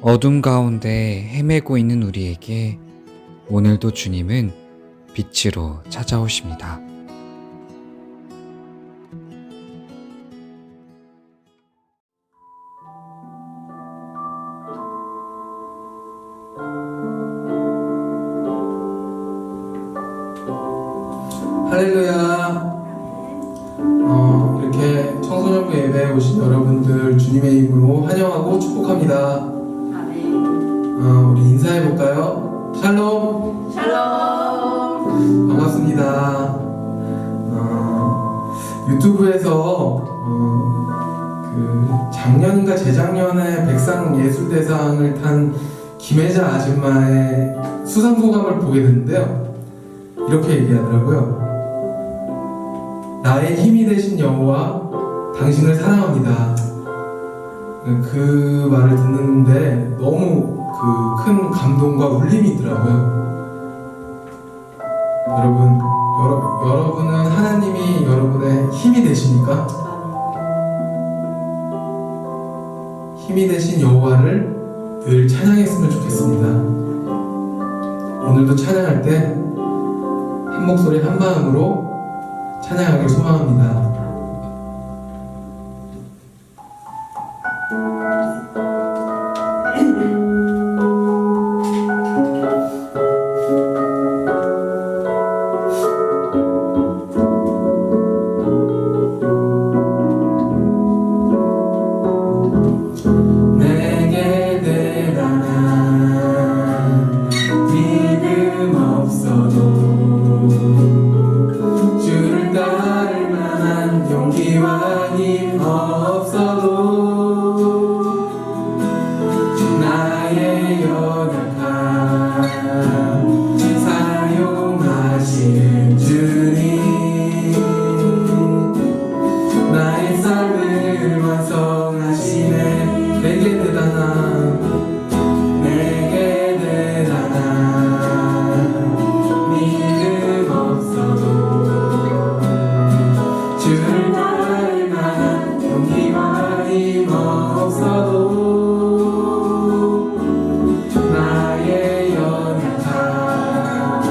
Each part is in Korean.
어둠 가운데 헤매고 있는 우리에게 오늘도 주님은 빛으로 찾아오십니다. 할렐루야. 이렇게 청소년부 예배에 오신 여러분들 주님의 이름으로 환영하고 축복합니다. 우리 인사해볼까요? 샬롬. 샬롬. 반갑습니다. 유튜브에서 작년인가 재작년에 백상예술대상을 탄 김혜자 아줌마의 수상소감을 보게 됐는데요. 이렇게 얘기하더라고요. 나의 힘이 되신 여호와, 당신을 사랑합니다. 그 말을 듣는데 너무 큰 감동과 울림이 있더라고요. 여러분은 하나님이 여러분의 힘이 되십니까? 힘이 되신 여호와를 늘 찬양했으면 좋겠습니다. 오늘도 찬양할 때 한 목소리 한 마음으로 찬양하길 소망합니다. 내게 대단한 믿음 없어도 주를 따를 만한 용기와 힘 없어도 나의 연약함 사용하시는 주님, 나의 삶을 완성하시네. 내게 대단한 믿음 없어도 주를 따를 만한 용기와 힘 없어도 나의 연약함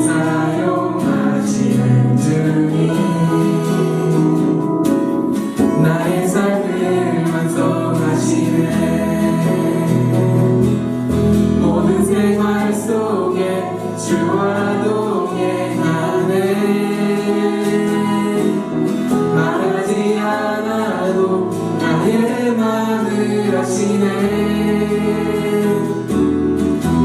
사용하시는 주님, 나의 삶을 완성하시네. 모든 생활 속에 주와 동행하네. 말하지 않아도 나의 마음을 아시네.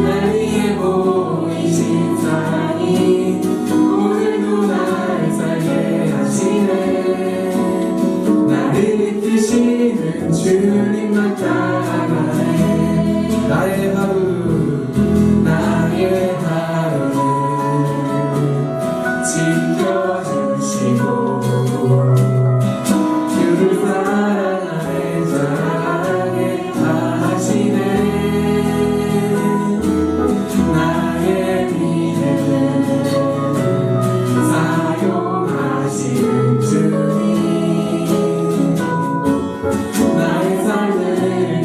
날 위해 보이신 사랑이 오늘도 날 살게 하시네. 나를 이끄시는 주님만 따라가네. 나의 하루를 지켜주시고 주를 사랑하네 자라게 하시네. 나의 믿음 사용하시는 주님, 나의 삶을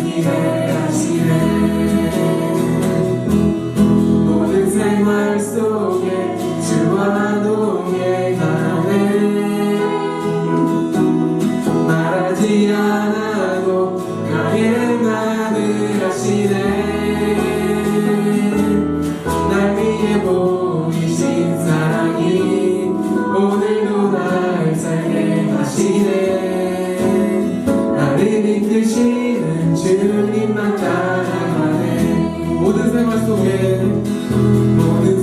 기대하시네. 모든 생활 속에 주와 동행하네. 말하지 않아도 나의 마음을 아시네. 날 위해 보이신 사랑이 오늘도 날 살게 하시네. 나를 이끄시는 주님만 따라가네. 모든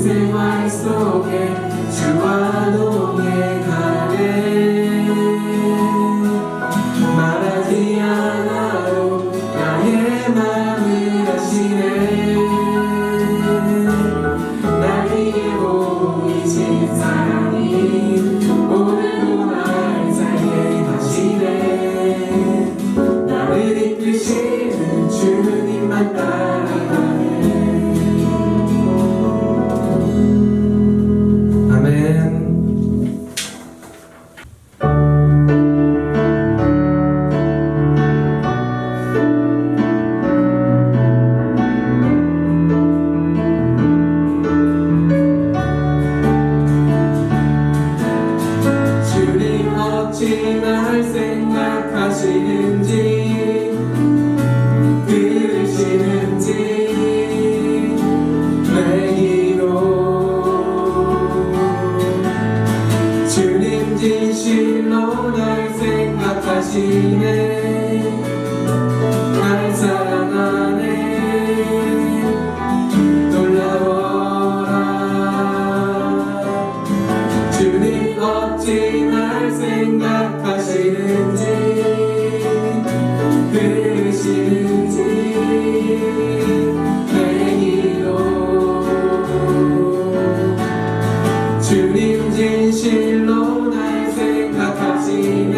생활 속에 주와 동행하네. 말하지 않아도 나의 마음을 아시네. 날 생각하시는지 들으시는지 내 기도 주님 진실로 날 생각하시네 날 사랑하네 놀라워라 주님 어찌 날 생각하시는지 들으시는지 내 기도 주님 진실로 날 생각하시네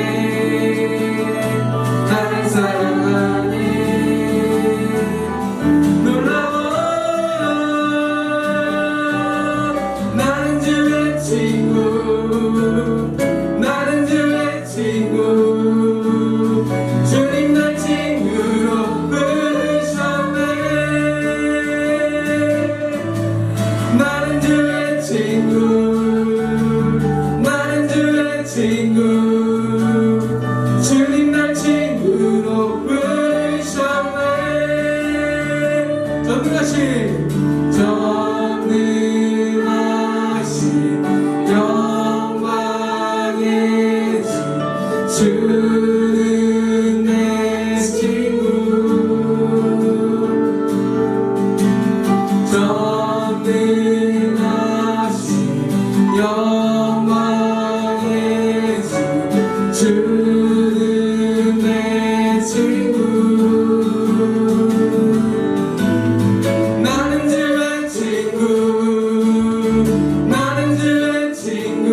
날 사랑하네 놀라워라 나는 주의 친구 나는 주의 친구 주님 날 친구로 부르셨네 나는 주의 친구 나는 주의 친구 주님 날 친구로 부르셨네 전능하신 영광의 주 주는 내 친구 전능하신 영광의 주 주는 내 친구 나는 주의 친구 나는 주의 친구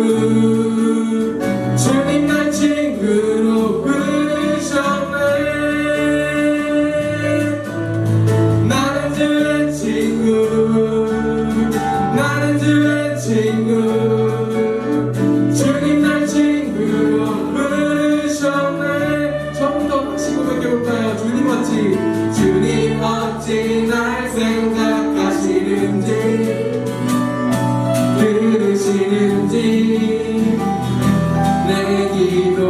주님 날 친구로 부르셨네 나는 주의 친구 나는 주의 친구 주님 날 친구로 부르셨네 처음부터 다시 고백해볼까요 주님 어찌 날 생각하시는지 들으시는지 내 기도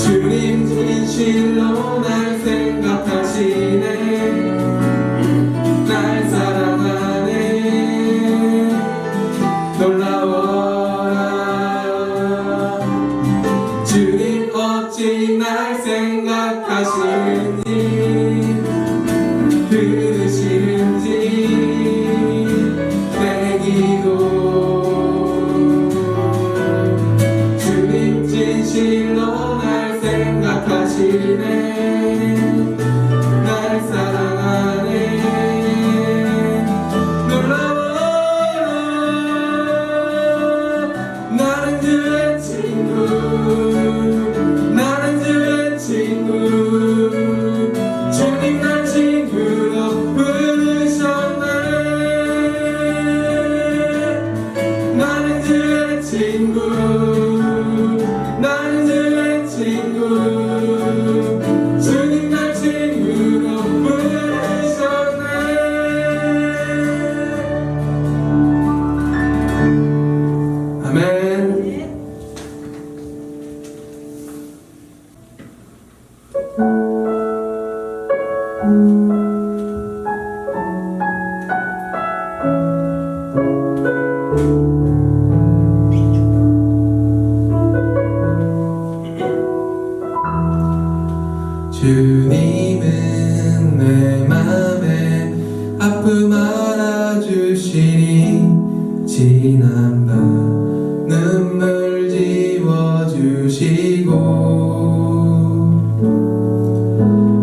주님 진실로 날 생각하시네 날 사랑하네 놀라워라 주님 어찌 날 생각하시는지 들으시는지 내 기도 주님 진실로 날 생각하시네 날 사랑하네 놀라워라 나는 주의 친구 나는 주의 친구 주님 날 친구로 부르셨네 나는 주의 친구 나는 주의 친구 주님 날 친구로 부르셨네 아멘 주님은 내 맘에 아픔 알아주시니 지난 밤 눈물 지워주시고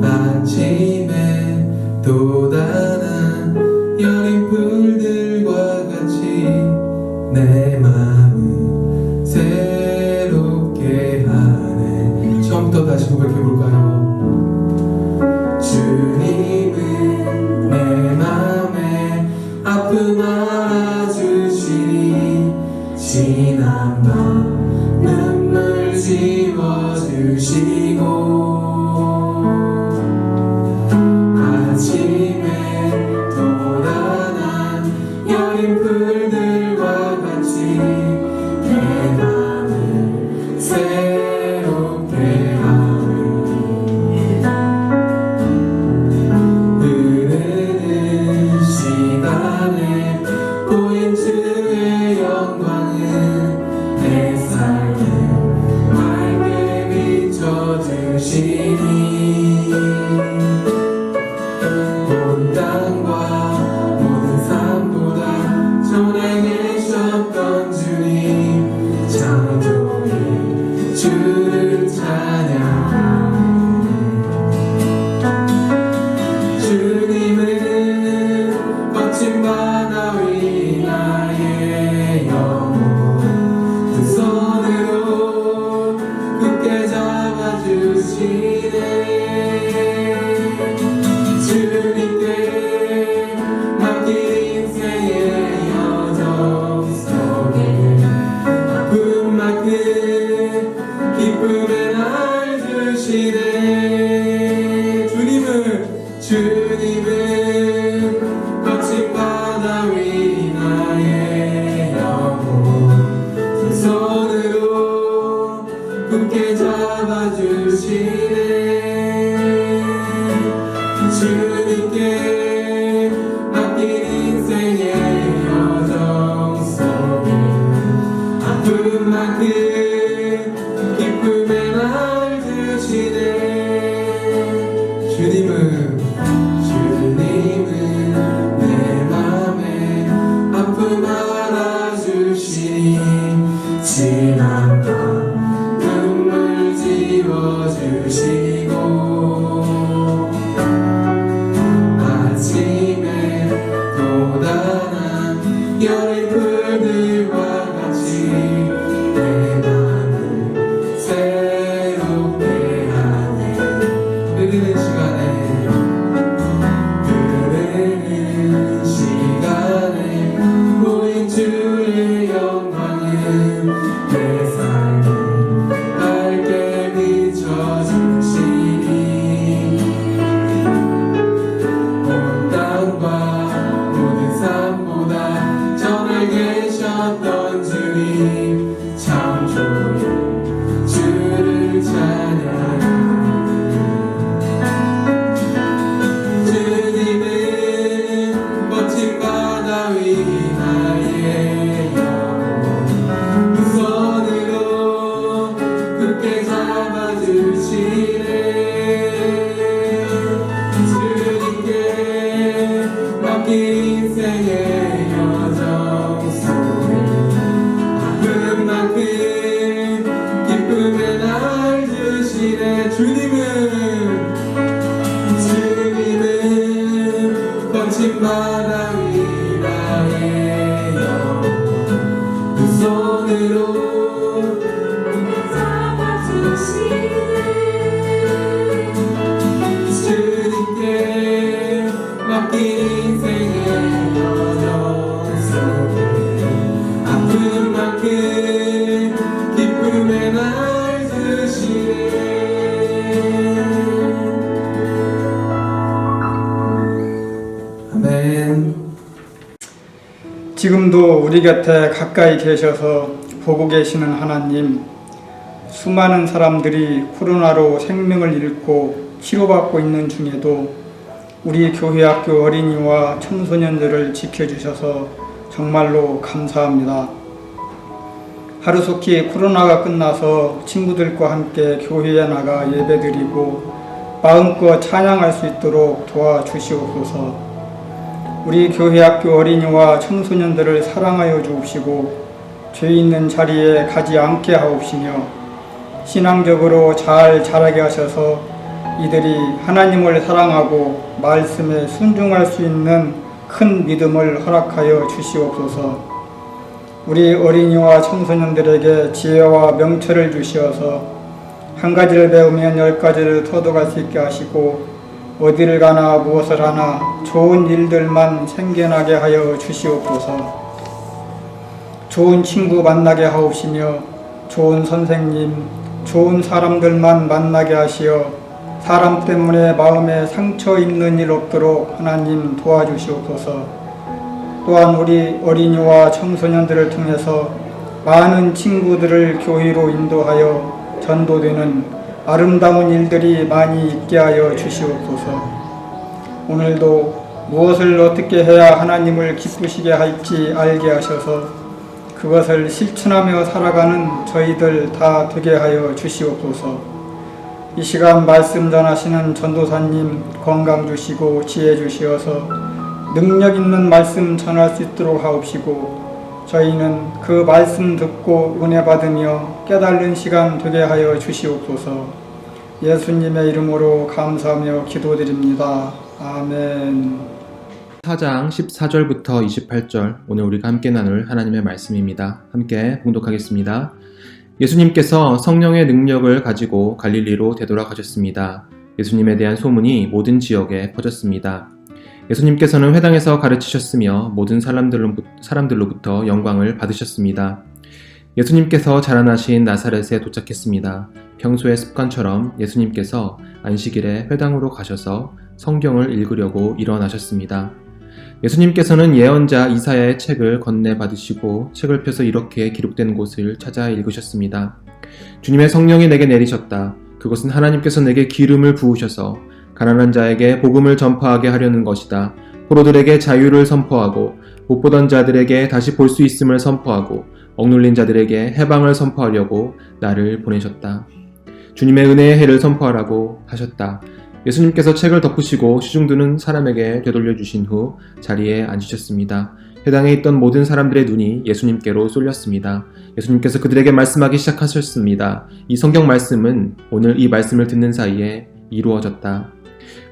아침에 또 다른 여린 풀들과 같이 내 마음을 새롭게 하네 처음부터 다시 고백해볼까요? 주님은 내 맘에 아픔 알아주시니 지난 밤 눈물 지워주시고 아침에 돋아난 여린 풀들과 같이 내 맘을 주시네. 주님께 맡긴 인생의 여정 속에 아픔만큼 기쁨의 날 주시네. 주님은 거친 바다 위 나의 영혼 두 손으로 굳게 잡아주시네. 주님께 맡긴 인생의 여정 속에 아픔만큼 기쁨의 날 주시네. 주님은 내 맘에 아픔 알아주시니 지난 밤 눈물 지워주시고 아침에 돋아난 여린 풀들과 같이 내 맘을 새롭게 하네. 흐르는 시간에 보인 주의 영광은 내 삶을 밝게 비춰주시니 온 땅과 모든 삶보다 전에 계셨던 주님 참 좋은 주를 찬양하네. 주님은 거친 바다 위 나의 영혼 두 손으로 굳게 잡아주시네. 주님께 맡긴 인생의 여정 속에 아픔만큼 기쁨의 날 주시네. 주님은 거친 바다 위 나의 영혼 두 손으로 잡아주시네. 주님께 맡긴 인생의 여정 속에 아픔만큼 기쁨의 날 주시네. 아멘. 지금도 우리 곁에 가까이 계셔서 보고 계시는 하나님, 수많은 사람들이 코로나로 생명을 잃고 치료받고 있는 중에도 우리 교회학교 어린이와 청소년들을 지켜주셔서 정말로 감사합니다. 하루속히 코로나가 끝나서 친구들과 함께 교회에 나가 예배드리고 마음껏 찬양할 수 있도록 도와주시옵소서. 우리 교회학교 어린이와 청소년들을 사랑하여 주옵시고 죄 있는 자리에 가지 않게 하옵시며 신앙적으로 잘 자라게 하셔서 이들이 하나님을 사랑하고 말씀에 순종할 수 있는 큰 믿음을 허락하여 주시옵소서. 우리 어린이와 청소년들에게 지혜와 명철을 주시어서 한 가지를 배우면 10가지를 터득할 수 있게 하시고 어디를 가나 무엇을 하나 좋은 일들만 생겨나게 하여 주시옵소서. 좋은 친구 만나게 하옵시며 좋은 선생님, 좋은 사람들만 만나게 하시어 사람 때문에 마음에 상처 입는 일 없도록 하나님 도와주시옵소서. 또한 우리 어린이와 청소년들을 통해서 많은 친구들을 교회로 인도하여 전도되는 아름다운 일들이 많이 있게 하여 주시옵소서. 오늘도 무엇을 어떻게 해야 하나님을 기쁘시게 할지 알게 하셔서 그것을 실천하며 살아가는 저희들 다 되게 하여 주시옵소서. 이 시간 말씀 전하시는 전도사님 건강 주시고 지혜 주시어서 능력 있는 말씀 전할 수 있도록 하옵시고 저희는 그 말씀 듣고 은혜 받으며 깨달는 시간 되게 하여 주시옵소서. 예수님의 이름으로 감사하며 기도드립니다. 아멘. 4장 14절부터 28절 오늘 우리가 함께 나눌 하나님의 말씀입니다. 함께 봉독하겠습니다. 예수님께서 성령의 능력을 가지고 갈릴리로 되돌아가셨습니다. 예수님에 대한 소문이 모든 지역에 퍼졌습니다. 예수님께서는 회당에서 가르치셨으며 모든 사람들로부터 영광을 받으셨습니다. 예수님께서 자라나신 나사렛에 도착했습니다. 평소의 습관처럼 예수님께서 안식일에 회당으로 가셔서 성경을 읽으려고 일어나셨습니다. 예수님께서는 예언자 이사야의 책을 건네받으시고 책을 펴서 이렇게 기록된 곳을 찾아 읽으셨습니다. 주님의 성령이 내게 내리셨다. 그것은 하나님께서 내게 기름을 부으셔서 가난한 자에게 복음을 전파하게 하려는 것이다. 포로들에게 자유를 선포하고 못 보던 자들에게 다시 볼 수 있음을 선포하고 억눌린 자들에게 해방을 선포하려고 나를 보내셨다. 주님의 은혜의 해를 선포하라고 하셨다. 예수님께서 책을 덮으시고 시중드는 사람에게 되돌려 주신 후 자리에 앉으셨습니다. 회당에 있던 모든 사람들의 눈이 예수님께로 쏠렸습니다. 예수님께서 그들에게 말씀하기 시작하셨습니다. 이 성경 말씀은 오늘 이 말씀을 듣는 사이에 이루어졌다.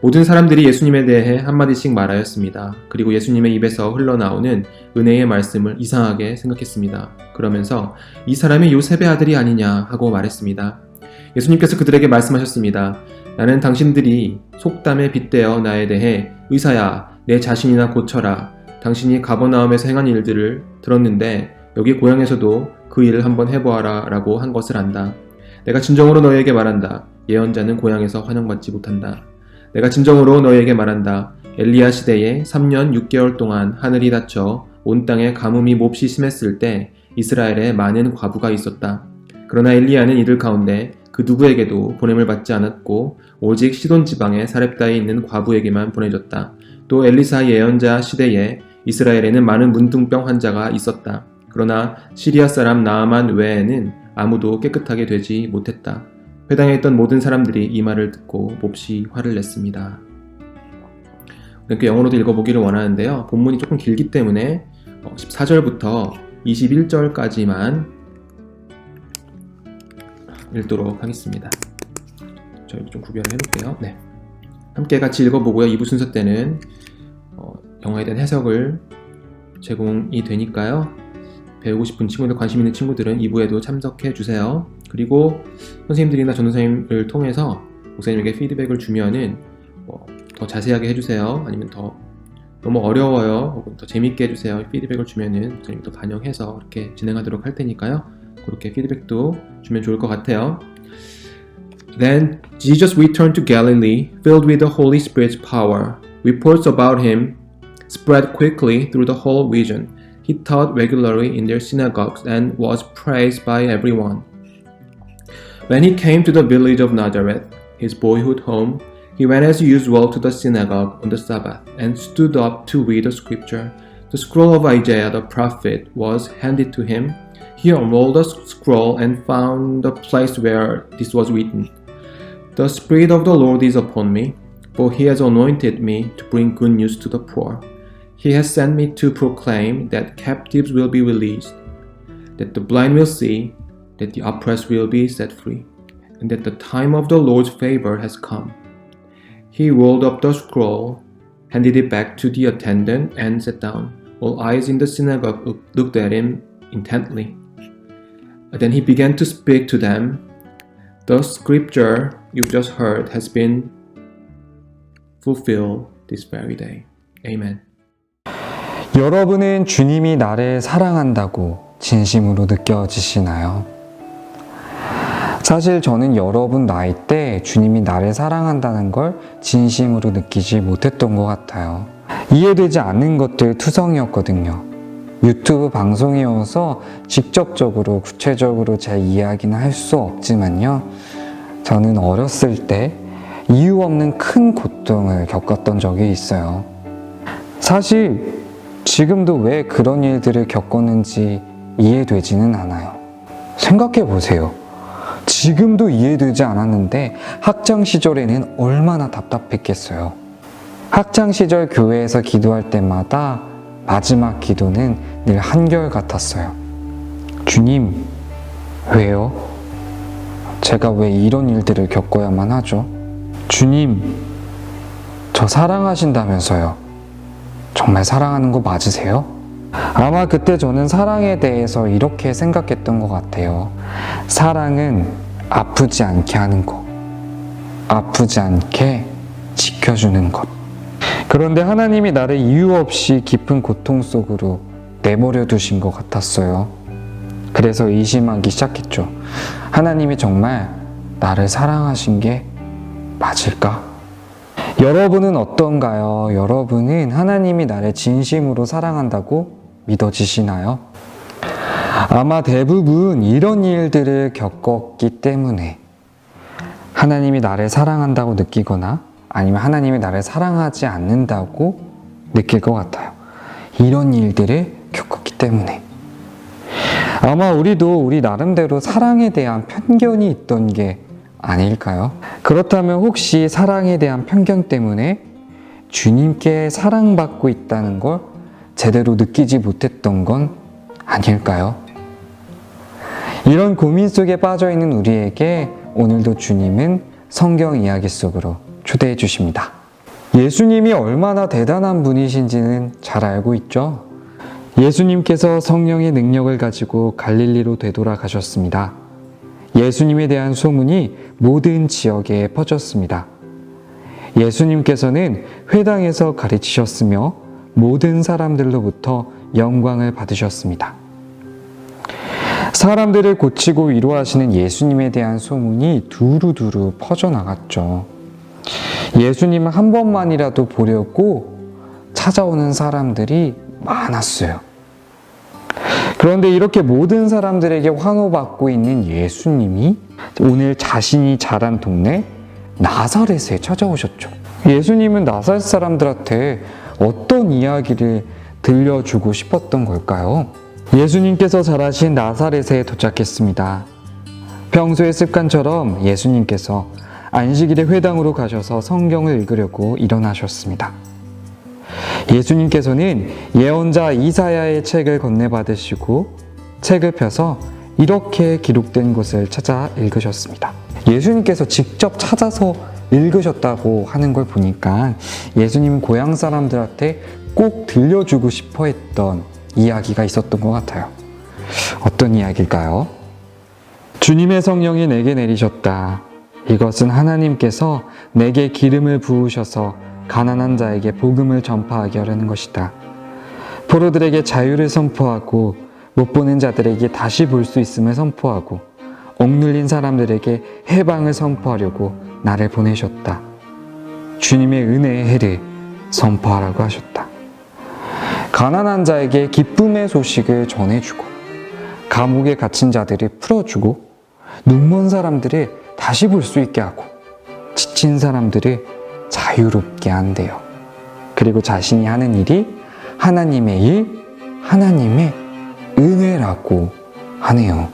모든 사람들이 예수님에 대해 한마디씩 말하였습니다. 그리고 예수님의 입에서 흘러나오는 은혜의 말씀을 이상하게 생각했습니다. 그러면서 이 사람이 요셉의 아들이 아니냐 하고 말했습니다. 예수님께서 그들에게 말씀하셨습니다. 나는 당신들이 속담에 빗대어 나에 대해 의사야 내 자신이나 고쳐라. 당신이 가버나움에서 행한 일들을 들었는데 여기 고향에서도 그 일을 한번 해보아라 라고 한 것을 안다. 내가 진정으로 너희에게 말한다. 예언자는 고향에서 환영받지 못한다. 내가 진정으로 너희에게 말한다. 엘리야 시대에 3년 6개월 동안 하늘이 닫혀 온 땅에 가뭄이 몹시 심했을 때 이스라엘에 많은 과부가 있었다. 그러나 엘리야는 이들 가운데 그 누구에게도 보냄을 받지 않았고 오직 시돈 지방의 사렙다에 있는 과부에게만 보내졌다. 또 엘리사 예언자 시대에 이스라엘에는 많은 문둥병 환자가 있었다. 그러나 시리아 사람 나아만 외에는 아무도 깨끗하게 되지 못했다. 회당에 있던 모든 사람들이 이 말을 듣고 몹시 화를 냈습니다. 그 영어로도 읽어보기를 원하는데요. 본문이 조금 길기 때문에 14절부터 21절까지만 읽도록 하겠습니다. 저희 좀 구별을 해놓을게요. 네. 함께 같이 읽어보고요. 2부 순서 때는 영어에 대한 해석을 제공이 되니까요. 배우고 싶은 친구들, 관심 있는 친구들은 2부에도 참석해 주세요. 그리고 선생님들이나 전도사님을 통해서 목사님에게 피드백을 주면은 더 자세하게 해주세요. 아니면 더 너무 어려워요. 혹은 더 재밌게 해주세요. 피드백을 주면은 목사님이 더 반영해서 이렇게 진행하도록 할 테니까요. 그렇게 피드백도 주면 좋을 것 같아요. Then Jesus returned to Galilee, filled with the Holy Spirit's power. Reports about him spread quickly through the whole region. He taught regularly in their synagogues and was praised by everyone. When he came to the village of Nazareth, his boyhood home, he went as usual to the synagogue on the Sabbath and stood up to read the scripture. The scroll of Isaiah the prophet was handed to him. He unrolled the scroll and found the place where this was written. The Spirit of the Lord is upon me, for he has anointed me to bring good news to the poor. He has sent me to proclaim that captives will be released, that the blind will see, that the oppressed will be set free, and that the time of the Lord's favor has come. He rolled up the scroll, handed it back to the attendant, and sat down. All eyes in the synagogue looked at him intently. Then he began to speak to them. The scripture you just heard has been fulfilled this very day. Amen. 여러분은 주님이 나를 사랑한다고 진심으로 느껴지시나요? 사실 저는 여러분 나이 때 주님이 나를 사랑한다는 걸 진심으로 느끼지 못했던 것 같아요. 이해되지 않는 것들 투성이었거든요. 유튜브 방송이어서 직접적으로 구체적으로 제 이야기는 할 수 없지만요. 저는 어렸을 때 이유 없는 큰 고통을 겪었던 적이 있어요. 사실 지금도 왜 그런 일들을 겪었는지 이해되지는 않아요. 생각해 보세요. 지금도 이해되지 않았는데 학창 시절에는 얼마나 답답했겠어요. 학창 시절 교회에서 기도할 때마다 마지막 기도는 늘 한결같았어요. 주님, 왜요? 제가 왜 이런 일들을 겪어야만 하죠? 주님, 저 사랑하신다면서요. 정말 사랑하는 거 맞으세요? 아마 그때 저는 사랑에 대해서 이렇게 생각했던 것 같아요. 사랑은 아프지 않게 하는 것, 아프지 않게 지켜주는 것. 그런데 하나님이 나를 이유 없이 깊은 고통 속으로 내버려 두신 것 같았어요. 그래서 의심하기 시작했죠. 하나님이 정말 나를 사랑하신 게 맞을까? 여러분은 어떤가요? 여러분은 하나님이 나를 진심으로 사랑한다고 믿어지시나요? 아마 대부분 이런 일들을 겪었기 때문에 하나님이 나를 사랑한다고 느끼거나 아니면 하나님이 나를 사랑하지 않는다고 느낄 것 같아요. 이런 일들을 겪었기 때문에. 아마 우리도 우리 나름대로 사랑에 대한 편견이 있던 게 아닐까요? 그렇다면 혹시 사랑에 대한 편견 때문에 주님께 사랑받고 있다는 걸 제대로 느끼지 못했던 건 아닐까요? 이런 고민 속에 빠져 있는 우리에게 오늘도 주님은 성경 이야기 속으로 초대해 주십니다. 예수님이 얼마나 대단한 분이신지는 잘 알고 있죠? 예수님께서 성령의 능력을 가지고 갈릴리로 되돌아가셨습니다. 예수님에 대한 소문이 모든 지역에 퍼졌습니다. 예수님께서는 회당에서 가르치셨으며 모든 사람들로부터 영광을 받으셨습니다. 사람들을 고치고 위로하시는 예수님에 대한 소문이 두루두루 퍼져나갔죠. 예수님을 한 번만이라도 보려고 찾아오는 사람들이 많았어요. 그런데 이렇게 모든 사람들에게 환호받고 있는 예수님이 오늘 자신이 자란 동네 나사렛에 찾아오셨죠. 예수님은 나사렛 사람들한테 어떤 이야기를 들려주고 싶었던 걸까요? 예수님께서 자라신 나사렛에 도착했습니다. 평소의 습관처럼 예수님께서 안식일에 회당으로 가셔서 성경을 읽으려고 일어나셨습니다. 예수님께서는 예언자 이사야의 책을 건네받으시고 책을 펴서 이렇게 기록된 곳을 찾아 읽으셨습니다. 예수님께서 직접 찾아서 읽으셨다고 하는 걸 보니까 예수님 고향 사람들한테 꼭 들려주고 싶어 했던 이야기가 있었던 것 같아요. 어떤 이야기일까요? 주님의 성령이 내게 내리셨다. 이것은 하나님께서 내게 기름을 부으셔서 가난한 자에게 복음을 전파하게 하려는 것이다. 포로들에게 자유를 선포하고 못 보는 자들에게 다시 볼 수 있음을 선포하고 억눌린 사람들에게 해방을 선포하려고 나를 보내셨다. 주님의 은혜의 해를 선포하라고 하셨다. 가난한 자에게 기쁨의 소식을 전해주고 감옥에 갇힌 자들을 풀어주고 눈먼 사람들을 다시 볼 수 있게 하고 지친 사람들을 자유롭게 한대요. 그리고 자신이 하는 일이 하나님의 일, 하나님의 은혜라고 하네요.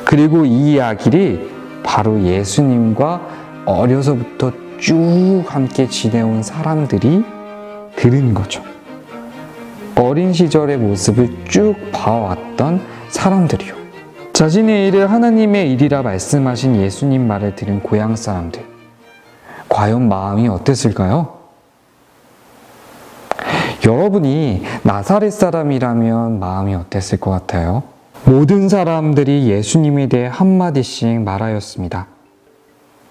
그리고 이 이야기를 바로 예수님과 어려서부터 쭉 함께 지내온 사람들이 들은 거죠. 어린 시절의 모습을 쭉 봐왔던 사람들이요. 자신의 일을 하나님의 일이라 말씀하신 예수님 말을 들은 고향 사람들. 과연 마음이 어땠을까요? 여러분이 나사렛 사람이라면 마음이 어땠을 것 같아요? 모든 사람들이 예수님에 대해 한마디씩 말하였습니다.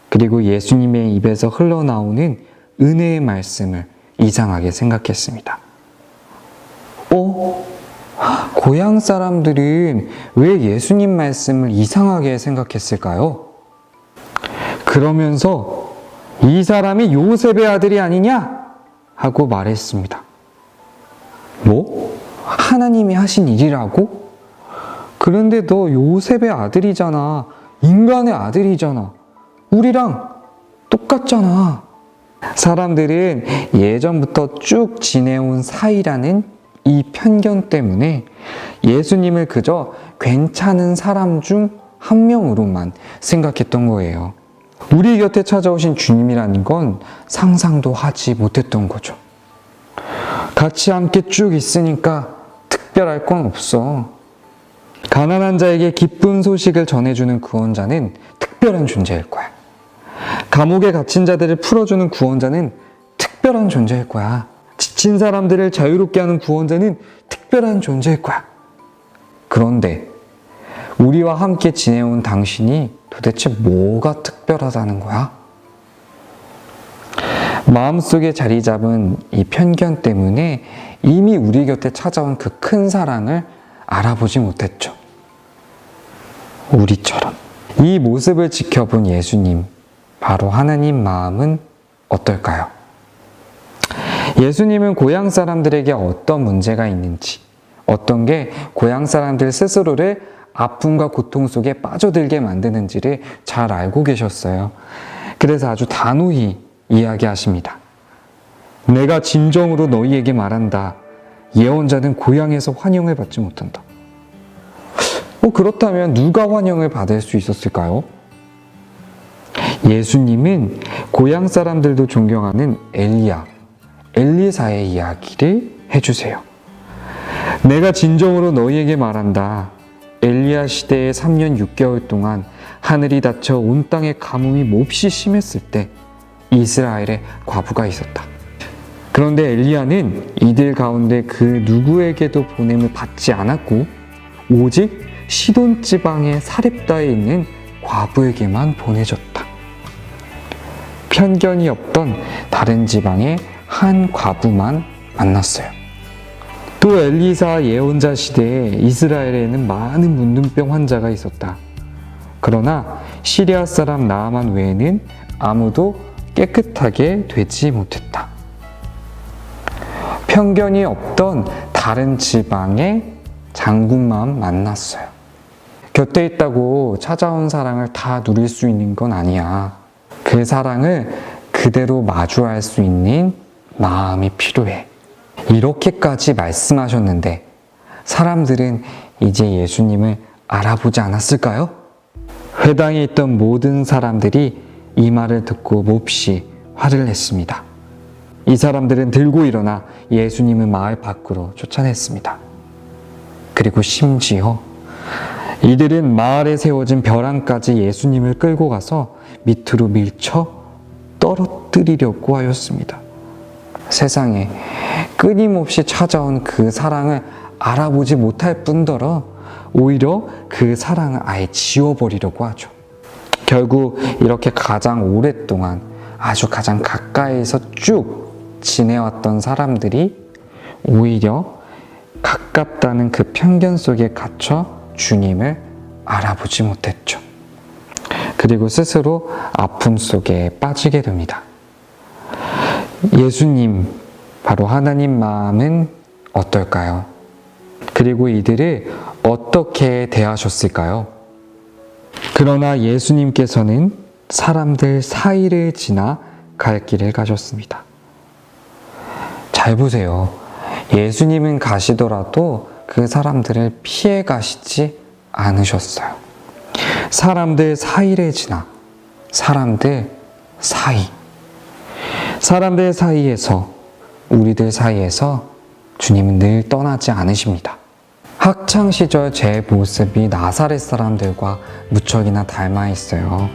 그리고 예수님의 입에서 흘러나오는 은혜의 말씀을 이상하게 생각했습니다. 고향 사람들은 왜 예수님 말씀을 이상하게 생각했을까요? 그러면서 이 사람이 요셉의 아들이 아니냐? 하고 말했습니다. 뭐? 하나님이 하신 일이라고? 그런데 너 요셉의 아들이잖아. 인간의 아들이잖아. 우리랑 똑같잖아. 사람들은 예전부터 쭉 지내온 사이라는 이 편견 때문에 예수님을 그저 괜찮은 사람 중 한 명으로만 생각했던 거예요. 우리 곁에 찾아오신 주님이라는 건 상상도 하지 못했던 거죠. 같이 함께 쭉 있으니까 특별할 건 없어. 가난한 자에게 기쁜 소식을 전해주는 구원자는 특별한 존재일 거야. 감옥에 갇힌 자들을 풀어주는 구원자는 특별한 존재일 거야. 지친 사람들을 자유롭게 하는 구원자는 특별한 존재일 거야. 그런데 우리와 함께 지내온 당신이 도대체 뭐가 특별하다는 거야? 마음속에 자리 잡은 이 편견 때문에 이미 우리 곁에 찾아온 그 큰 사랑을 알아보지 못했죠. 우리처럼. 이 모습을 지켜본 예수님, 바로 하나님 마음은 어떨까요? 예수님은 고향 사람들에게 어떤 문제가 있는지, 어떤 게 고향 사람들 스스로를 아픔과 고통 속에 빠져들게 만드는지를 잘 알고 계셨어요. 그래서 아주 단호히 이야기하십니다. 내가 진정으로 너희에게 말한다. 예언자는 고향에서 환영을 받지 못한다. 그렇다면 누가 환영을 받을 수 있었을까요? 예수님은 고향 사람들도 존경하는 엘리사의 이야기를 해주세요. 내가 진정으로 너희에게 말한다. 엘리야 시대의 3년 6개월 동안 하늘이 닫혀 온 땅의 가뭄이 몹시 심했을 때 이스라엘에 과부가 있었다. 그런데 엘리야는 이들 가운데 그 누구에게도 보냄을 받지 않았고 오직 시돈 지방의 사렙다에 있는 과부에게만 보내졌다. 편견이 없던 다른 지방의 한 과부만 만났어요. 또 엘리사 예언자 시대에 이스라엘에는 많은 문둥병 환자가 있었다. 그러나 시리아 사람 나아만 외에는 아무도 깨끗하게 되지 못했다. 편견이 없던 다른 지방의 장군만 만났어요. 곁에 있다고 찾아온 사랑을 다 누릴 수 있는 건 아니야. 그 사랑을 그대로 마주할 수 있는 마음이 필요해. 이렇게까지 말씀하셨는데 사람들은 이제 예수님을 알아보지 않았을까요? 회당에 있던 모든 사람들이 이 말을 듣고 몹시 화를 냈습니다. 이 사람들은 들고 일어나 예수님을 마을 밖으로 쫓아냈습니다. 그리고 심지어 이들은 마을에 세워진 벼랑까지 예수님을 끌고 가서 밑으로 밀쳐 떨어뜨리려고 하였습니다. 세상에 끊임없이 찾아온 그 사랑을 알아보지 못할 뿐더러 오히려 그 사랑을 아예 지워버리려고 하죠. 결국 이렇게 가장 오랫동안 아주 가장 가까이서 쭉 지내왔던 사람들이 오히려 가깝다는 그 편견 속에 갇혀 주님을 알아보지 못했죠. 그리고 스스로 아픔 속에 빠지게 됩니다. 예수님, 바로 하나님 마음은 어떨까요? 그리고 이들을 어떻게 대하셨을까요? 그러나 예수님께서는 사람들 사이를 지나 갈 길을 가셨습니다. 잘 보세요. 예수님은 가시더라도 그 사람들을 피해 가시지 않으셨어요. 사람들 사이를 지나, 사람들 사이에서, 우리들 사이에서 주님은 늘 떠나지 않으십니다. 학창시절 제 모습이 나사렛 사람들과 무척이나 닮아 있어요.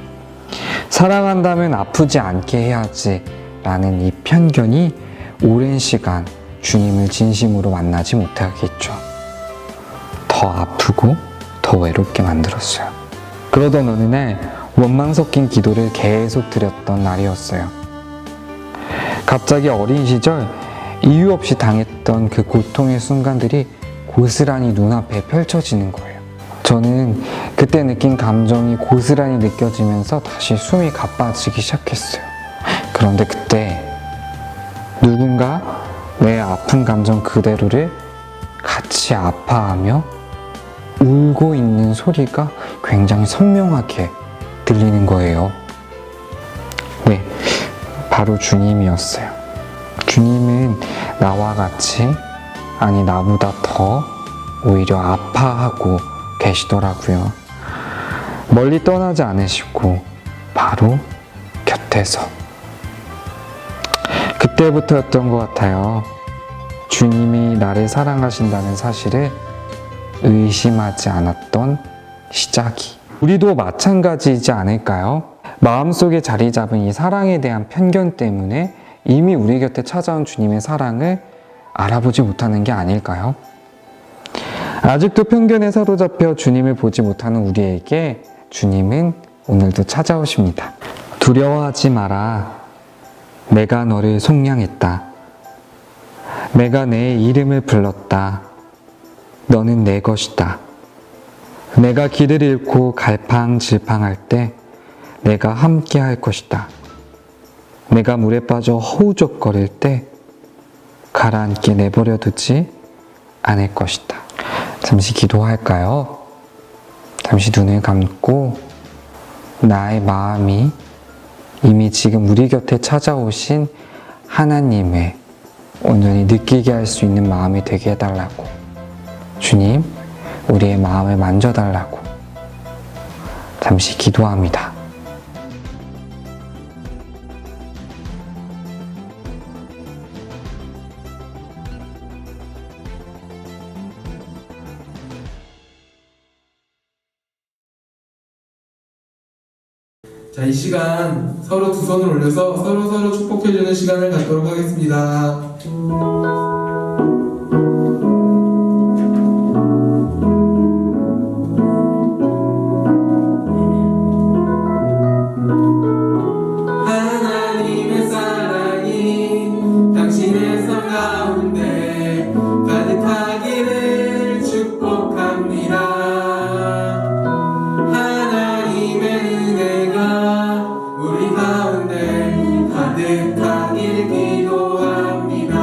사랑한다면 아프지 않게 해야지 라는 이 편견이 오랜 시간 주님을 진심으로 만나지 못하겠죠. 더 아프고 더 외롭게 만들었어요. 그러던 어느 날 원망 섞인 기도를 계속 드렸던 날이었어요. 갑자기 어린 시절 이유 없이 당했던 그 고통의 순간들이 고스란히 눈앞에 펼쳐지는 거예요. 저는 그때 느낀 감정이 고스란히 느껴지면서 다시 숨이 가빠지기 시작했어요. 그런데 그때 누군가 내 아픈 감정 그대로를 같이 아파하며 울고 있는 소리가 굉장히 선명하게 들리는 거예요. 네, 바로 주님이었어요. 주님은 나와 같이, 아니 나보다 더 오히려 아파하고 계시더라고요. 멀리 떠나지 않으시고 바로 곁에서. 그때부터였던 것 같아요. 주님이 나를 사랑하신다는 사실을 의심하지 않았던 시작이. 우리도 마찬가지이지 않을까요? 마음속에 자리 잡은 이 사랑에 대한 편견 때문에 이미 우리 곁에 찾아온 주님의 사랑을 알아보지 못하는 게 아닐까요? 아직도 편견에 사로잡혀 주님을 보지 못하는 우리에게 주님은 오늘도 찾아오십니다. 두려워하지 마라. 내가 너를 속량했다. 내가 내 이름을 불렀다. 너는 내 것이다. 내가 길을 잃고 갈팡질팡할 때 내가 함께 할 것이다. 내가 물에 빠져 허우적거릴 때 가라앉게 내버려 두지 않을 것이다. 잠시 기도할까요? 잠시 눈을 감고 나의 마음이 이미 지금 우리 곁에 찾아오신 하나님을 온전히 느끼게 할 수 있는 마음이 되게 해달라고, 주님, 우리의 마음을 만져달라고 잠시 기도합니다. 자, 이 시간 서로 두 손을 올려서 서로 축복해주는 시간을 갖도록 하겠습니다. 하나님의 사랑이 당신의 삶 가운데 가득하기를 축복합니다. 가득하길 기도합니다.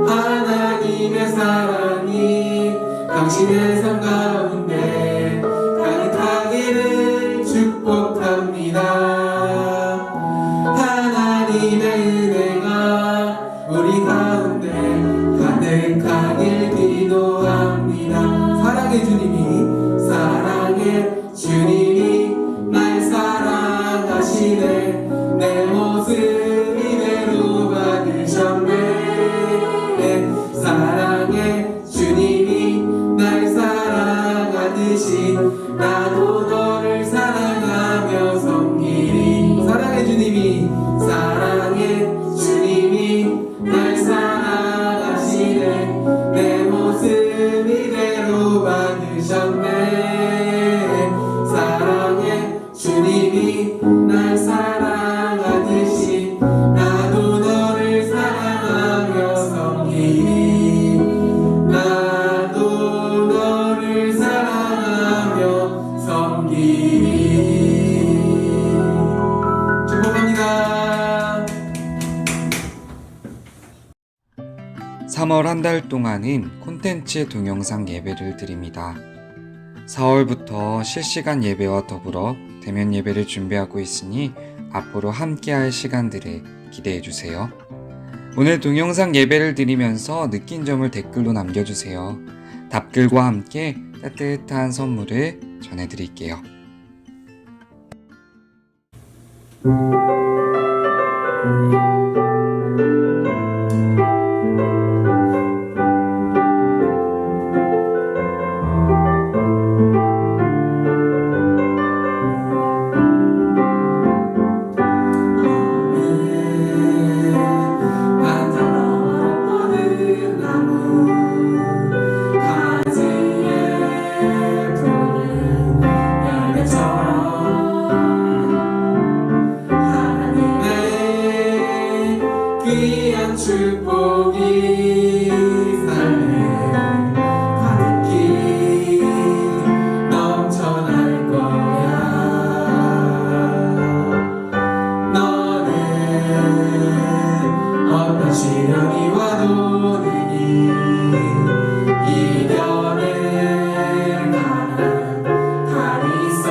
하나님의 사랑이 당신의 삶 가운데 가득하기를 축복합니다. 하나님의 은혜가 우리 가운데 가득하길 기도합니다. 사랑의 주님이 날 사랑하시네. 내 모습 이대로 받으셨네. 사랑의 주님이 날 사랑하듯이 나도 너를 사랑하며 섬기리. 사랑의 주님이 날 사랑하시네. 내 모습 이대로 받으셨네. 주님이 날 사랑하듯이 나도 너를 사랑하며 섬기리. 나도 너를 사랑하며 섬기리. 축복합니다. 3월 한 달 동안은 콘텐츠 동영상 예배를 드립니다. 4월부터 실시간 예배와 더불어 대면 예배를 준비하고 있으니 앞으로 함께할 시간들을 기대해주세요. 오늘 동영상 예배를 드리면서 느낀 점을 댓글로 남겨주세요. 답글과 함께 따뜻한 선물을 전해드릴게요. 귀한 축복이 삶에 가득히 넘쳐날 거야. 너는 어떤 시련이 와도 능히 이겨낼 만한 답이 있어.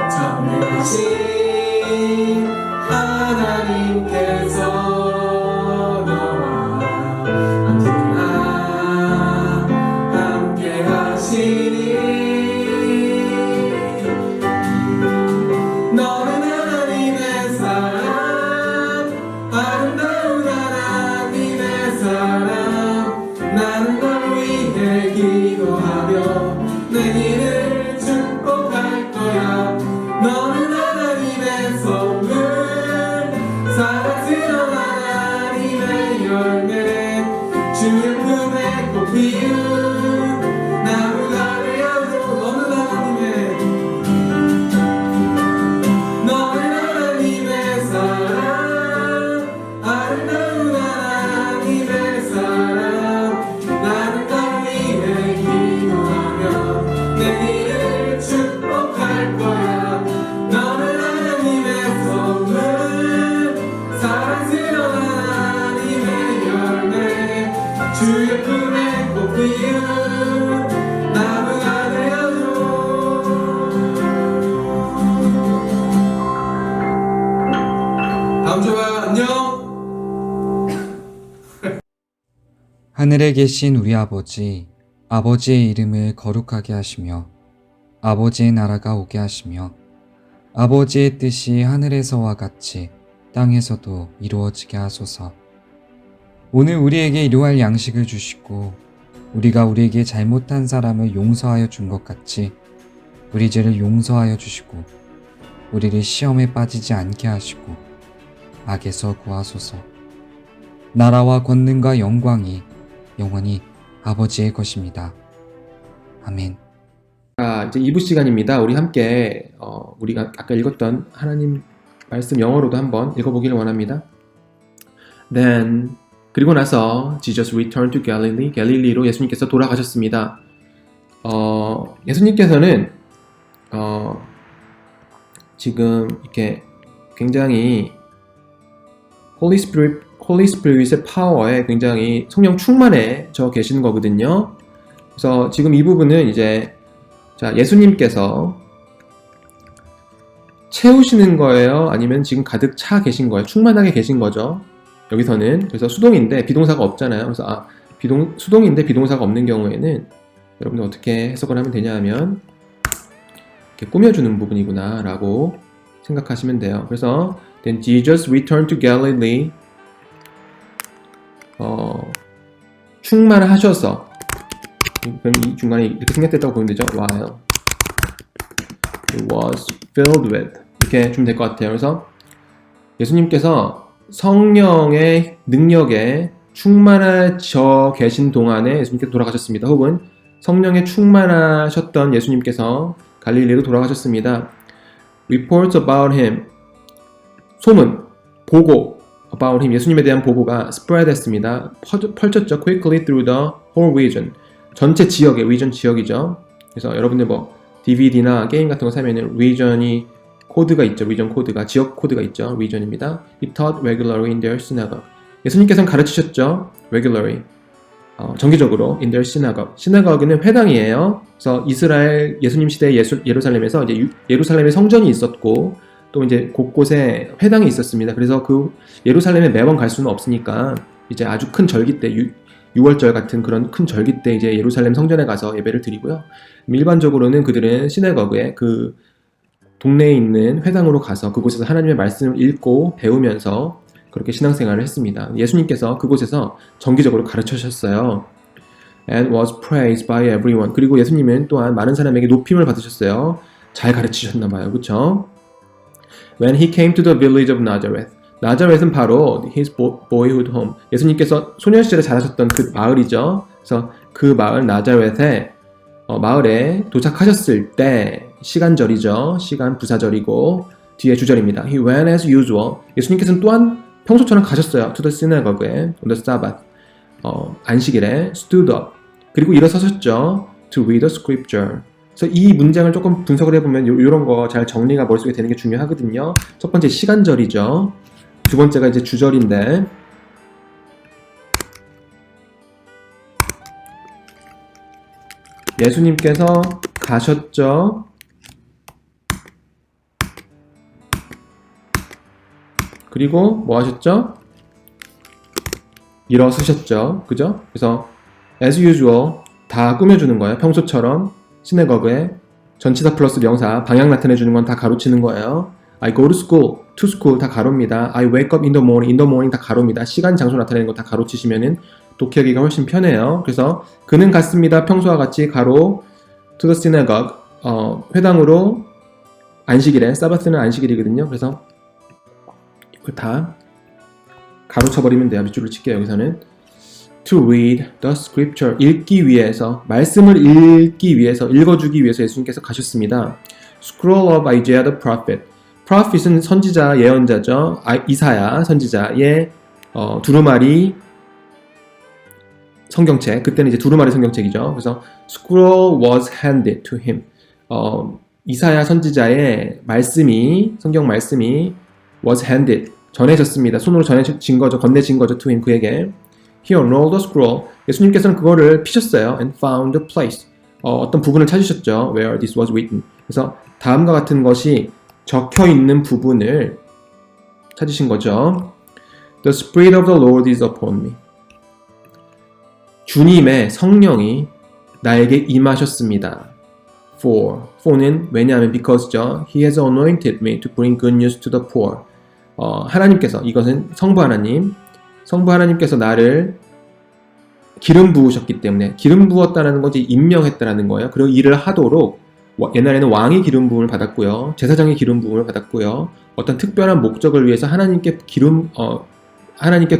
전능하신 하나님께서 너와 언제나 함께 하시니. 너는 하나님의 사랑, 아름다운 하나님의 사랑. 나는 널 위해 기도하며 내 길을 축복할 거야. 너는 하나님의 선물, 사랑스러운 하나님의 열매. 하늘에 계신 우리 아버지, 아버지의 이름을 거룩하게 하시며 아버지의 나라가 오게 하시며 아버지의 뜻이 하늘에서와 같이 땅에서도 이루어지게 하소서. 오늘 우리에게 일용할 양식을 주시고 우리가 우리에게 잘못한 사람을 용서하여 준 것 같이 우리 죄를 용서하여 주시고 우리를 시험에 빠지지 않게 하시고 악에서 구하소서. 나라와 권능과 영광이 영원히 아버지의 것입니다. 아멘. 이제 2부 시간입니다. 우리 함께 우리가 아까 읽었던 하나님 말씀 영어로도 한번 읽어보기를 원합니다. Then 그리고 나서 Jesus returned to Galilee. 갈릴리로 예수님께서 돌아가셨습니다. 예수님께서는 지금 이렇게 굉장히 Holy Spirit의 파워에 굉장히 성령 충만해져 계시는 거거든요. 그래서 지금 이 부분은 이제 예수님께서 채우시는 거예요? 아니면 지금 가득 차 계신 거예요? 충만하게 계신 거죠? 여기서는 그래서 수동인데 비동사가 없잖아요. 그래서 수동인데 비동사가 없는 경우에는 여러분들 어떻게 해석을 하면 되냐 하면 이렇게 꾸며주는 부분이구나 라고 생각하시면 돼요. 그래서 Then Jesus returned to Galilee. 충만하셔서 그럼 이 중간에 이렇게 생략됐다고 보면 되죠. While it was filled with 이렇게 주면 될 것 같아요. 그래서 예수님께서 성령의 능력에 충만하셔 계신 동안에 예수님께서 돌아가셨습니다. 혹은 성령에 충만하셨던 예수님께서 갈릴리로 돌아가셨습니다. Reports about him 소문, 보고 about him 예수님에 대한 보고가 spread 했습니다. 펼쳤죠. Quickly through the whole region 전체 지역에 region 지역이죠. 그래서 여러분들 뭐 DVD나 게임 같은 거 사면은 region이 코드가 있죠. region 코드가 지역 코드가 있죠. region입니다. He taught regularly in their synagogue. 예수님께서는 가르치셨죠. regularly 정기적으로 in their synagogue. 시나고그는 회당이에요. 그래서 이스라엘 예수님 시대 예루살렘에서 이제 예루살렘에 성전이 있었고 또 이제 곳곳에 회당이 있었습니다. 그래서 그 예루살렘에 매번 갈 수는 없으니까 이제 아주 큰 절기 때 6월절 같은 그런 큰 절기 때 이제 예루살렘 성전에 가서 예배를 드리고요. 일반적으로는 그들은 시나고그에 그 동네에 있는 회당으로 가서 그곳에서 하나님의 말씀을 읽고 배우면서 그렇게 신앙생활을 했습니다. 예수님께서 그곳에서 정기적으로 가르치셨어요. And was praised by everyone. 그리고 예수님은 또한 많은 사람에게 높임을 받으셨어요. 잘 가르치셨나 봐요. 그렇죠? When he came to the village of Nazareth. 나자렛은 바로 his boyhood home. 예수님께서 소년 시절에 자라셨던 그 마을이죠. 그래서 그 마을 나자렛에 마을에 도착하셨을 때 시간절이죠. 시간 부사절이고 뒤에 주절입니다. He went as usual. 예수님께서는 또한 평소처럼 가셨어요. To the synagogue에 on the Sabbath. 안식일에 stood up. 그리고 일어서셨죠. To read the scripture. 그래서 이 문장을 조금 분석을 해보면 이런 거 잘 정리가 머릿속에 되는 게 중요하거든요. 첫 번째 시간절이죠. 두 번째가 이제 주절인데 예수님께서 가셨죠. 그리고 뭐 하셨죠? 일어서셨죠. 그죠? 그래서 as usual 다 꾸며주는 거예요. 평소처럼 시내거그에 전치사 플러스 명사 방향 나타내주는 건 다 가로치는 거예요. I go to school 다 가로입니다. I wake up in the morning 다 가로입니다. 시간, 장소 나타내는 거 다 가로치시면은 독해하기가 훨씬 편해요. 그래서 그는 갔습니다. 평소와 같이 가로 to the synagogue 회당으로 안식일에 사바스는 안식일이거든요. 그래서 이걸 다 가로쳐버리면 돼요. 밑줄을 칠게요. 여기서는 to read the scripture 읽기 위해서 말씀을 읽기 위해서 읽어주기 위해서 예수님께서 가셨습니다. Scroll of Isaiah the prophet. prophet은 선지자 예언자죠. 이사야 선지자의 두루마리 성경책. 그때는 이제 두루마리 성경책이죠. 그래서 scroll was handed to him. 이사야 선지자의 말씀이 성경 말씀이 was handed 전해졌습니다. 손으로 전해진 거죠. 건네진 거죠. to him 그에게. He unrolled the scroll. 예수님께서는 그거를 피셨어요. And found a place. 어떤 부분을 찾으셨죠. Where this was written. 그래서 다음과 같은 것이 적혀 있는 부분을 찾으신 거죠. The Spirit of the Lord is upon me. 주님의 성령이 나에게 임하셨습니다. for는 왜냐하면 because죠. He has anointed me to bring good news to the poor. 하나님께서, 이것은 성부 하나님께서 나를 기름 부으셨기 때문에, 기름 부었다는 것이 임명했다라는 거예요. 그리고 일을 하도록, 옛날에는 왕이 기름 부음을 받았고요, 제사장이 기름 부음을 받았고요, 어떤 특별한 목적을 위해서 하나님께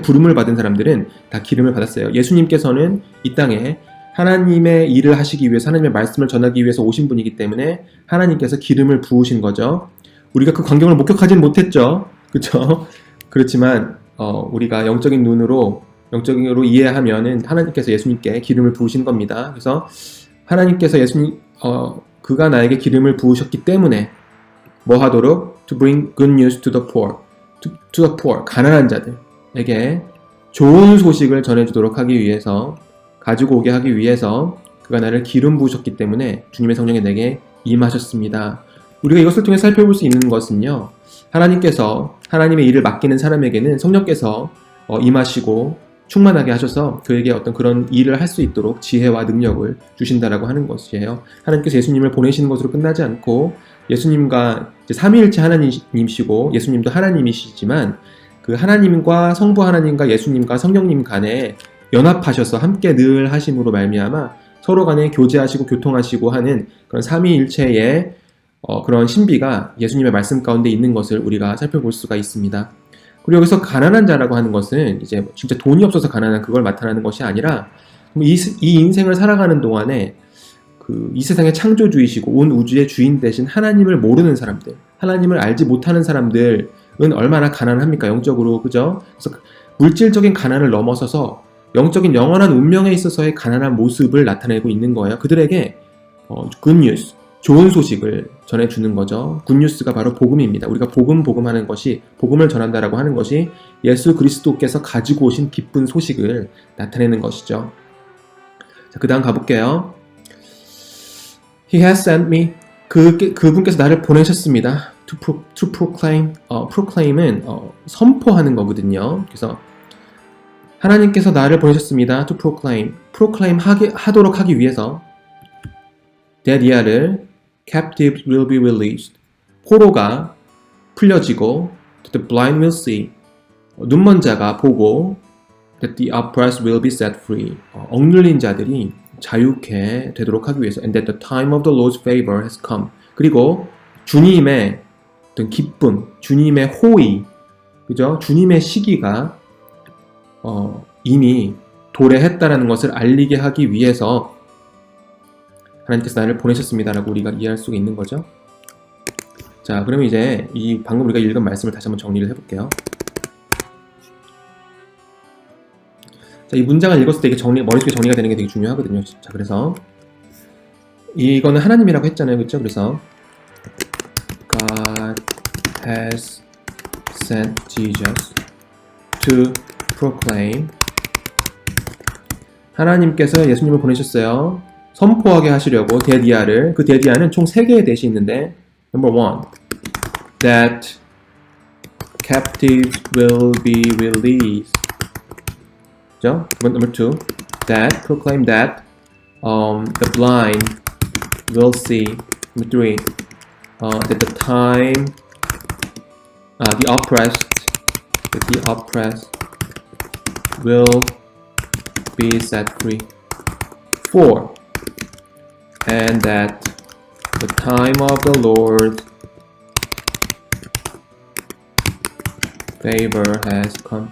부름을 받은 사람들은 다 기름을 받았어요. 예수님께서는 이 땅에 하나님의 일을 하시기 위해서, 하나님의 말씀을 전하기 위해서 오신 분이기 때문에 하나님께서 기름을 부으신 거죠. 우리가 그 광경을 목격하지는 못했죠. 그렇죠? 그렇지만 우리가 영적으로 이해하면은 하나님께서 예수님께 기름을 부으신 겁니다. 그래서 하나님께서 그가 나에게 기름을 부으셨기 때문에 뭐 하도록? To bring good news to the poor. to the poor. 가난한 자들에게 좋은 소식을 전해주도록 하기 위해서, 가지고 오게 하기 위해서 그가 나를 기름 부으셨기 때문에 주님의 성령이 내게 임하셨습니다. 우리가 이것을 통해 살펴볼 수 있는 것은요, 하나님께서 하나님의 일을 맡기는 사람에게는 성령께서 임하시고 충만하게 하셔서 그에게 어떤 그런 일을 할 수 있도록 지혜와 능력을 주신다라고 하는 것이에요. 하나님께서 예수님을 보내시는 것으로 끝나지 않고, 예수님과 삼위일체 하나님이시고 예수님도 하나님이시지만, 그 하나님과 성부 하나님과 예수님과 성령님 간에 연합하셔서 함께 늘 하심으로 말미암아 서로 간에 교제하시고 교통하시고 하는 그런 삼위일체의 그런 신비가 예수님의 말씀 가운데 있는 것을 우리가 살펴볼 수가 있습니다. 그리고 여기서 가난한 자라고 하는 것은 이제 진짜 돈이 없어서 가난한 그걸 나타나는 것이 아니라, 이 인생을 살아가는 동안에 이 세상의 창조주이시고 온 우주의 주인 되신 하나님을 모르는 사람들, 하나님을 알지 못하는 사람들은 얼마나 가난합니까? 영적으로, 그죠? 그래서 물질적인 가난을 넘어서서 영적인 영원한 운명에 있어서의 가난한 모습을 나타내고 있는 거예요. 그들에게 good news, 좋은 소식을 전해주는 거죠. 굿뉴스가 바로 복음입니다. 우리가 복음하는 것이, 복음을 전한다라고 하는 것이 예수 그리스도께서 가지고 오신 기쁜 소식을 나타내는 것이죠. 자, 그 다음 가볼게요. He has sent me. 그분께서 나를 보내셨습니다. To proclaim. proclaim은 선포하는 거거든요. 그래서 하나님께서 나를 보내셨습니다. To proclaim. proclaim 하도록 하기 위해서, 데디아를 captives will be released. 포로가 풀려지고, the blind will see. 눈먼 자가 보고, that the oppressed will be set free. 억눌린 자들이 자유케 되도록 하기 위해서, and that the time of the Lord's favor has come. 그리고 주님의 어떤 기쁨, 주님의 호의, 그죠? 주님의 시기가 이미 도래했다라는 것을 알리게 하기 위해서 하나님께서 나를 보내셨습니다라고 우리가 이해할 수가 있는 거죠. 자, 그러면 이제 이 방금 우리가 읽은 말씀을 다시 한번 정리를 해볼게요. 자, 이 문장을 읽었을 때 이게 머릿속에 정리가 되는 게 되게 중요하거든요. 자, 그래서 이거는 하나님이라고 했잖아요, 그렇죠? 그래서 God has sent Jesus to proclaim. 하나님께서 예수님을 보내셨어요. 선포하게 하시려고 데디아를, 그 데디아는 총 3개의 대시 있는데, number 1, that captives will be released. 그죠? number 2, that, proclaim that the blind will see. number 3, that the time, the oppressed will be set free. 4, and that the time of the Lord's favor has come.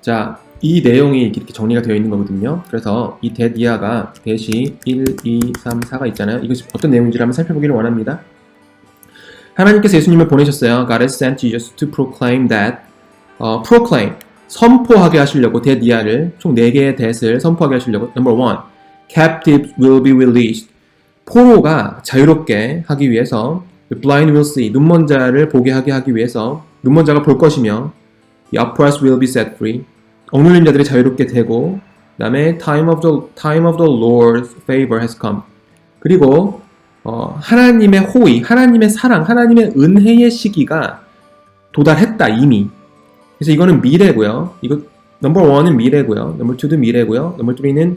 자, 이 내용이 이렇게 정리가 되어 있는 거거든요. 그래서 이 데디아가 대시 1, 2, 3, 4가 있잖아요. 이것이 어떤 내용인지를 한번 살펴보기를 원합니다. 하나님께서 예수님을 보내셨어요. God has sent Jesus to proclaim that. proclaim, 선포하게 하시려고 데디아를, 총 4개의 that을 선포하게 하시려고. number 1, captives will be released. 포로가 자유롭게 하기 위해서, the blind will see. 눈먼 자를 보게 하기 위해서, 눈먼 자가 볼 것이며, the oppressed will be set free. 억눌린 자들이 자유롭게 되고, 그 다음에 time of the Lord's favor has come. 그리고 하나님의 호의, 하나님의 사랑, 하나님의 은혜의 시기가 도달했다 이미. 그래서 이거는 미래고요. 넘버 1은 미래고요. 넘버 2도 미래고요. 넘버 3는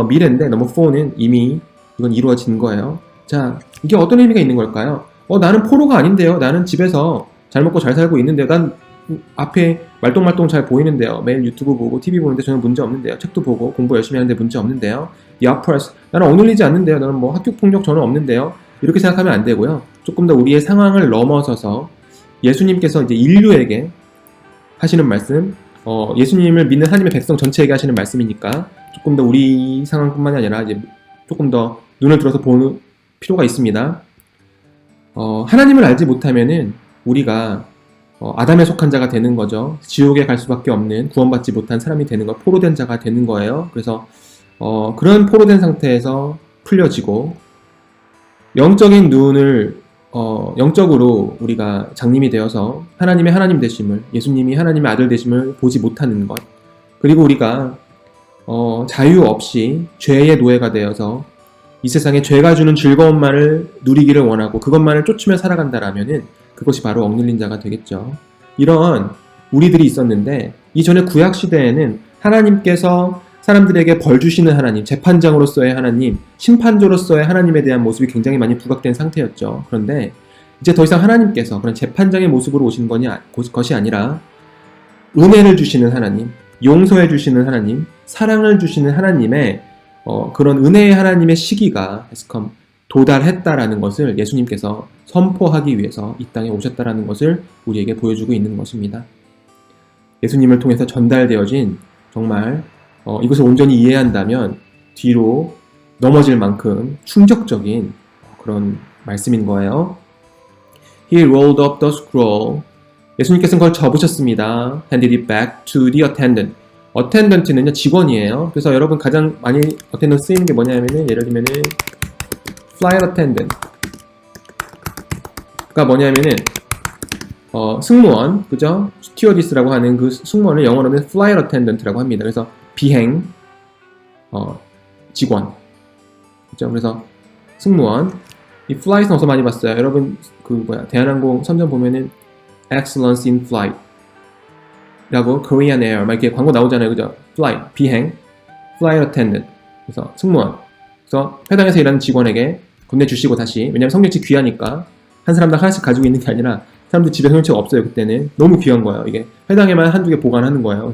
미래인데 넘버 4는 이미 이건 이루어진 거예요. 자, 이게 어떤 의미가 있는 걸까요? 나는 포로가 아닌데요. 나는 집에서 잘 먹고 잘 살고 있는데요. 난 앞에 말똥말똥 잘 보이는데요. 매일 유튜브 보고 TV 보는데 저는 문제 없는데요. 책도 보고 공부 열심히 하는데 문제 없는데요. 나는 억눌리지 않는데요. 나는 뭐 학교 폭력 저는 없는데요. 이렇게 생각하면 안 되고요. 조금 더 우리의 상황을 넘어서서 예수님께서 이제 인류에게 하시는 말씀, 예수님을 믿는 하나님의 백성 전체에게 하시는 말씀이니까 조금 더 우리 상황뿐만이 아니라 이제 조금 더 눈을 들어서 보는 필요가 있습니다. 하나님을 알지 못하면은 우리가 아담에 속한 자가 되는 거죠. 지옥에 갈 수밖에 없는 구원받지 못한 사람이 되는 거, 포로된 자가 되는 거예요. 그래서 그런 포로된 상태에서 풀려지고 영적인 눈을 영적으로 우리가 장님이 되어서 하나님의 하나님 되심을, 예수님이 하나님의 아들 되심을 보지 못하는 것, 그리고 우리가 자유 없이 죄의 노예가 되어서 이 세상에 죄가 주는 즐거움만을 누리기를 원하고 그것만을 쫓으며 살아간다라면은 그것이 바로 억눌린 자가 되겠죠. 이런 우리들이 있었는데 이전에 구약 시대에는 하나님께서 사람들에게 벌 주시는 하나님, 재판장으로서의 하나님, 심판조로서의 하나님에 대한 모습이 굉장히 많이 부각된 상태였죠. 그런데 이제 더 이상 하나님께서 그런 재판장의 모습으로 오신 것이 아니라 은혜를 주시는 하나님, 용서해 주시는 하나님, 사랑을 주시는 하나님의 그런 은혜의 하나님의 시기가 도달했다라는 것을 예수님께서 선포하기 위해서 이 땅에 오셨다라는 것을 우리에게 보여주고 있는 것입니다. 예수님을 통해서 전달되어진 정말 이것을 온전히 이해한다면 뒤로 넘어질 만큼 충격적인 그런 말씀인 거예요. He rolled up the scroll. 예수님께서는 그걸 접으셨습니다. Handed it back to the attendant. attendant는요 직원이에요. 그래서 여러분 가장 많이 attendant 쓰이는 게 뭐냐면은 예를 들면은 flight attendant가 뭐냐면은 승무원, 그죠? 스튜어디스라고 하는 그 승무원을 영어로는 flight attendant라고 합니다. 그래서 비행 직원, 그죠? 그래서 승무원. 이 flight은 어디서 많이 봤어요? 여러분 대한항공 선전 보면은 excellence in flight 라고 Korean Air 막 이렇게 광고 나오잖아요, 그죠? flight 비행, flight attendant. 그래서 승무원. 그래서 회당에서 일하는 직원에게 건네주시고 다시, 왜냐면 성경책 귀하니까 한 사람당 하나씩 가지고 있는 게 아니라 사람들 집에 성경책 없어요. 그때는 너무 귀한 거예요. 이게 회당에만 한두 개 보관하는 거예요.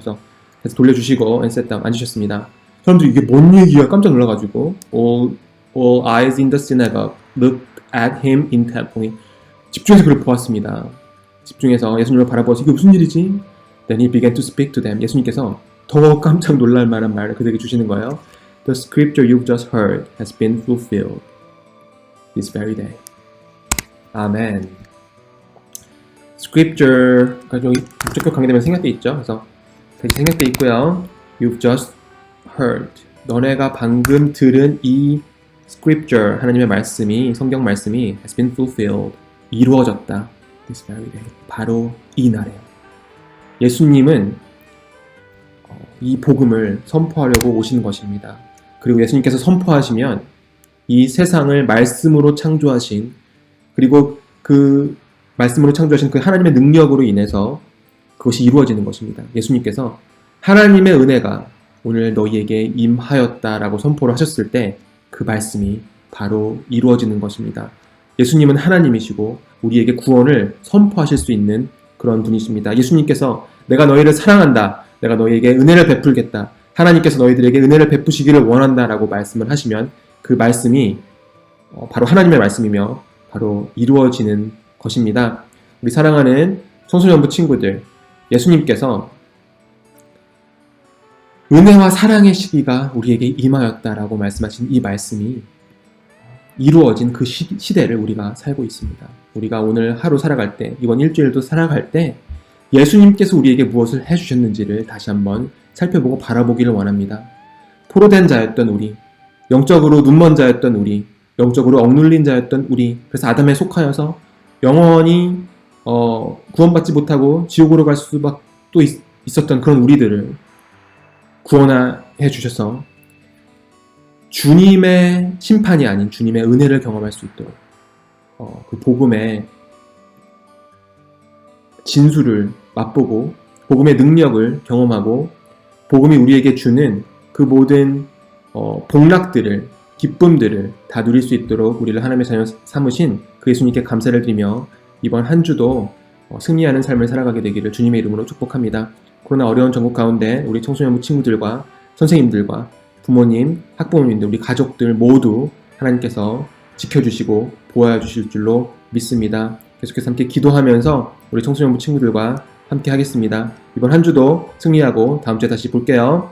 그래서 돌려주시고 and sat down 앉으셨습니다. 사람들이 이게 뭔 얘기야 깜짝 놀라가지고 all eyes in the synagogue looked at him intently. 집중해서 그걸 보았습니다. 집중해서 예수님을 바라보아서 이게 무슨 일이지? Then he began to speak to them. 예수님께서 더 깜짝 놀랄 만한 말을 그들에게 주시는 거예요. The scripture you've just heard has been fulfilled this very day. 아멘. Scripture, 여기 목적격 관계되면 생략돼 있죠. 그래서 생략돼 있고요. You've just heard. 너네가 방금 들은 이 Scripture, 하나님의 말씀이, 성경 말씀이 has been fulfilled. 이루어졌다. This very day. 바로 이 날에. 예수님은 이 복음을 선포하려고 오신 것입니다. 그리고 예수님께서 선포하시면 이 세상을 말씀으로 창조하신, 그리고 그 말씀으로 창조하신 그 하나님의 능력으로 인해서 그것이 이루어지는 것입니다. 예수님께서 하나님의 은혜가 오늘 너희에게 임하였다라고 선포를 하셨을 때 그 말씀이 바로 이루어지는 것입니다. 예수님은 하나님이시고 우리에게 구원을 선포하실 수 있는 그런 분이십니다. 예수님께서 내가 너희를 사랑한다, 내가 너희에게 은혜를 베풀겠다, 하나님께서 너희들에게 은혜를 베푸시기를 원한다라고 말씀을 하시면 그 말씀이 바로 하나님의 말씀이며 바로 이루어지는 것입니다. 우리 사랑하는 청소년부 친구들, 예수님께서 은혜와 사랑의 시기가 우리에게 임하였다라고 말씀하신 이 말씀이 이루어진 그 시대를 우리가 살고 있습니다. 우리가 오늘 하루 살아갈 때, 이번 일주일도 살아갈 때 예수님께서 우리에게 무엇을 해주셨는지를 다시 한번 살펴보고 바라보기를 원합니다. 포로된 자였던 우리, 영적으로 눈먼 자였던 우리, 영적으로 억눌린 자였던 우리, 그래서 아담에 속하여서 영원히 구원받지 못하고 지옥으로 갈 수밖에 또 있었던 그런 우리들을 구원해 주셔서 주님의 심판이 아닌 주님의 은혜를 경험할 수 있도록 그 복음의 진수를 맛보고 복음의 능력을 경험하고 복음이 우리에게 주는 그 모든 복락들을, 기쁨들을 다 누릴 수 있도록 우리를 하나님의 자녀 삼으신 그 예수님께 감사를 드리며 이번 한 주도 승리하는 삶을 살아가게 되기를 주님의 이름으로 축복합니다. 코로나 어려운 전국 가운데 우리 청소년부 친구들과 선생님들과 부모님, 학부모님들, 우리 가족들 모두 하나님께서 지켜주시고 보호해주실 줄로 믿습니다. 계속해서 함께 기도하면서 우리 청소년부 친구들과 함께 하겠습니다. 이번 한 주도 승리하고 다음 주에 다시 볼게요.